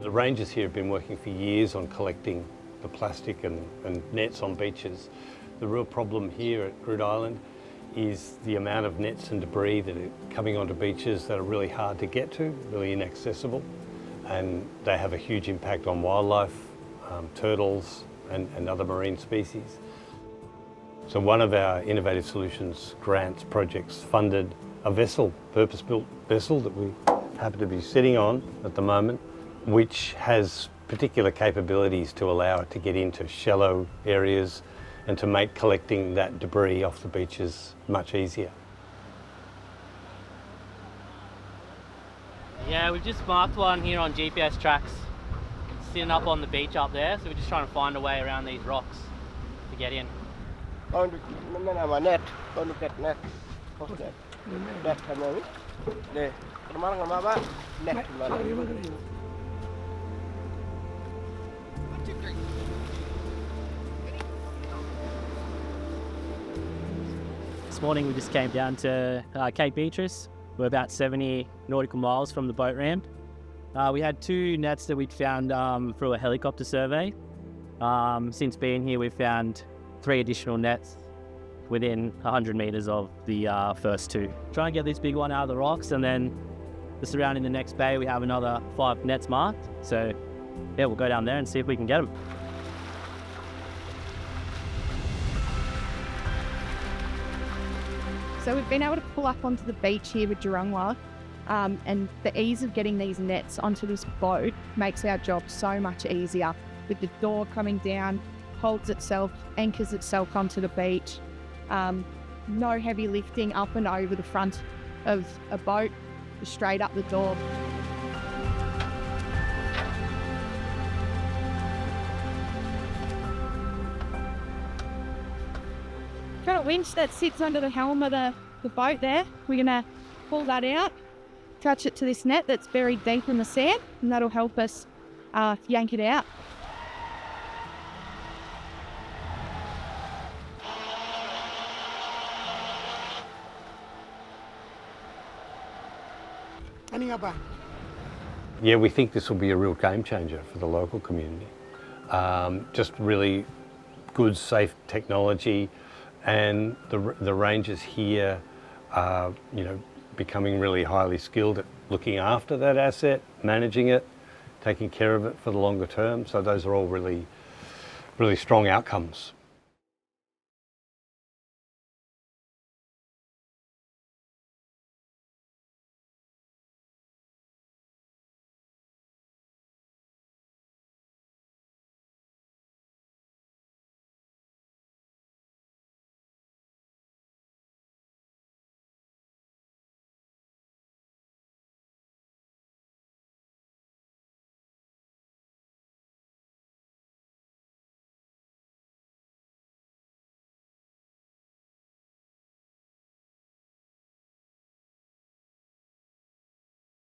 The rangers here have been working for years on collecting the plastic and nets on beaches. The real problem here at Groote Eylandt is the amount of nets and debris that are coming onto beaches that are really hard to get to, really inaccessible, and they have a huge impact on wildlife, turtles and other marine species. So one of our Innovative Solutions grants projects funded a vessel, purpose-built vessel that we happen to be sitting on at the moment, which has particular capabilities to allow it to get into shallow areas and to make collecting that debris off the beaches much easier. Yeah, we've just marked one here on GPS tracks, sitting up on the beach up there, so we're just trying to find a way around these rocks to get in. Net, look at net. Net kami. Deh, kemana ngapa? Net kemana? This morning we just came down to Cape Beatrice. We're about 70 nautical miles from the boat ramp. We had 2 nets that we'd found through a helicopter survey. Since being here, we've found 3 additional nets within 100 metres of the first 2. Trying to get this big one out of the rocks, and then just around in the next bay we have another 5 nets marked. So yeah, we'll go down there and see if we can get them. So we've been able to pull up onto the beach here with Jarrangwa, and the ease of getting these nets onto this boat makes our job so much easier. With the door coming down, holds itself, anchors itself onto the beach. No heavy lifting up and over the front of a boat, just straight up the door. Got a winch that sits under the helm of the boat there. We're going to pull that out, attach it to this net that's buried deep in the sand, and that'll help us yank it out. Yeah, we think this will be a real game changer for the local community. Just really good, safe technology, and the rangers here are, becoming really highly skilled at looking after that asset, managing it, taking care of it for the longer term. So those are all really, really strong outcomes.